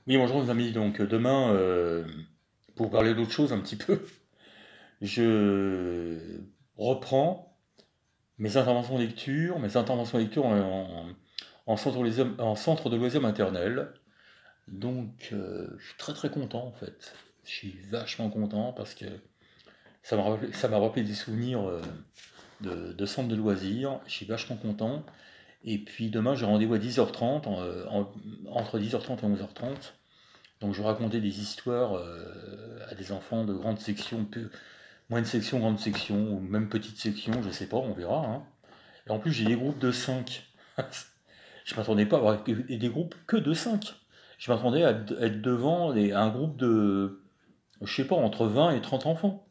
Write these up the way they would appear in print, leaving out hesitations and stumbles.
Oui, bonjour les amis. Donc demain, pour parler d'autre chose un petit peu, je reprends mes interventions lecture en en centre de loisirs maternel. Donc je suis très très content en fait. Je suis vachement content parce que ça m'a rappelé des souvenirs de centre de loisirs. Je suis vachement content. Et puis demain, j'ai rendez-vous à 10h30, entre 10h30 et 11h30. Donc je racontais des histoires à des enfants de grande section, moyenne section, grande section, ou même petite section, je sais pas, on verra, hein. Et en plus j'ai des groupes de 5. Je m'attendais pas à avoir des groupes que de 5. Je m'attendais à être devant un groupe de, je sais pas, entre 20 et 30 enfants,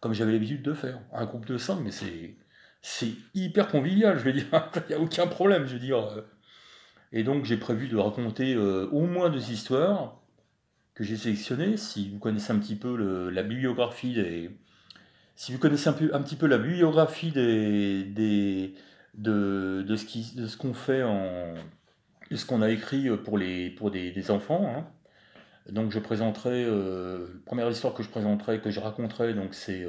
comme j'avais l'habitude de faire. Un groupe de 5, mais c'est hyper convivial, je veux dire, il n'y a aucun problème, je veux dire. Et donc j'ai prévu de raconter au moins 2 histoires que j'ai sélectionné. Si vous connaissez un petit peu la bibliographie si vous connaissez un petit peu la bibliographie de ce qu'on fait de ce qu'on a écrit pour des enfants, hein. Donc je présenterai, la première histoire que je présenterai, que je raconterai, donc c'est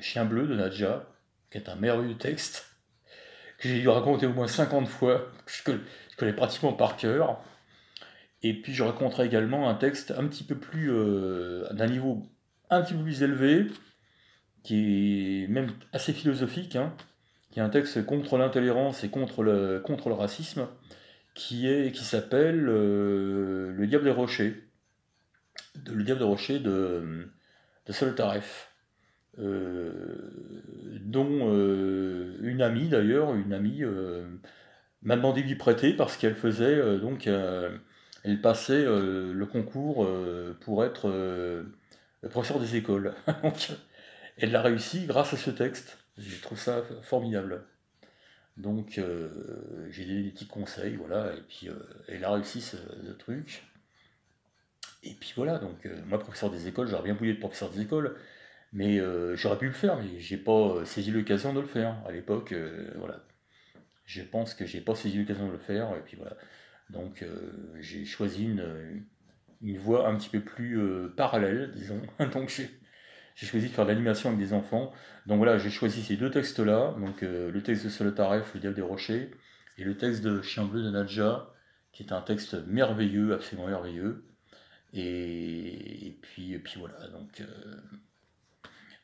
Chien bleu de Nadja, qui est un merveilleux texte, que j'ai dû raconter au moins 50 fois, je connais pratiquement par cœur. Et puis je raconterai également un texte un petit peu plus, d'un niveau un petit peu plus élevé, qui est même assez philosophique, hein, qui est un texte contre l'intolérance et contre le racisme, qui s'appelle Le Diable des Rochers, Le Diable des Rochers de Solotareff, dont une amie d'ailleurs, une amie m'a demandé de lui prêter parce qu'elle faisait elle passait le concours pour être professeur des écoles. Donc, elle l'a réussi grâce à ce texte. Je trouve ça formidable. Donc j'ai donné des petits conseils, voilà, et puis elle a réussi ce truc. Et puis voilà, donc moi professeur des écoles, j'aurais bien voulu être professeur des écoles, mais j'aurais pu le faire, mais j'ai pas saisi l'occasion de le faire. À l'époque, voilà. Je pense que j'ai pas saisi l'occasion de le faire, et puis voilà. Donc j'ai choisi une voie un petit peu plus parallèle, disons. Donc j'ai choisi de faire de l'animation avec des enfants. Donc voilà, j'ai choisi ces 2 textes-là, donc le texte de Solotareff, Le Diable des Rochers, et le texte de Chien bleu de Nadja, qui est un texte merveilleux, absolument merveilleux. Et puis voilà, donc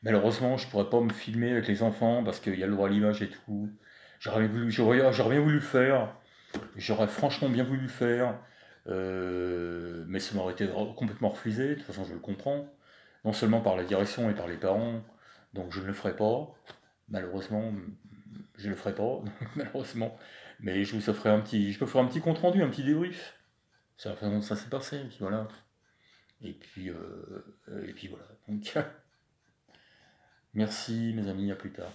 malheureusement, je pourrais pas me filmer avec les enfants parce qu'il y a le droit à l'image et tout. J'aurais bien voulu le faire. J'aurais franchement bien voulu le faire, mais ça m'aurait été complètement refusé. De toute façon, je le comprends. Non seulement par la direction et par les parents, donc je ne le ferai pas. Malheureusement, je ne le ferai pas, malheureusement. Mais je me ferai un petit compte rendu, un petit débrief. C'est la façon dont ça s'est passé, et puis voilà. Et puis voilà. Donc, merci mes amis, à plus tard.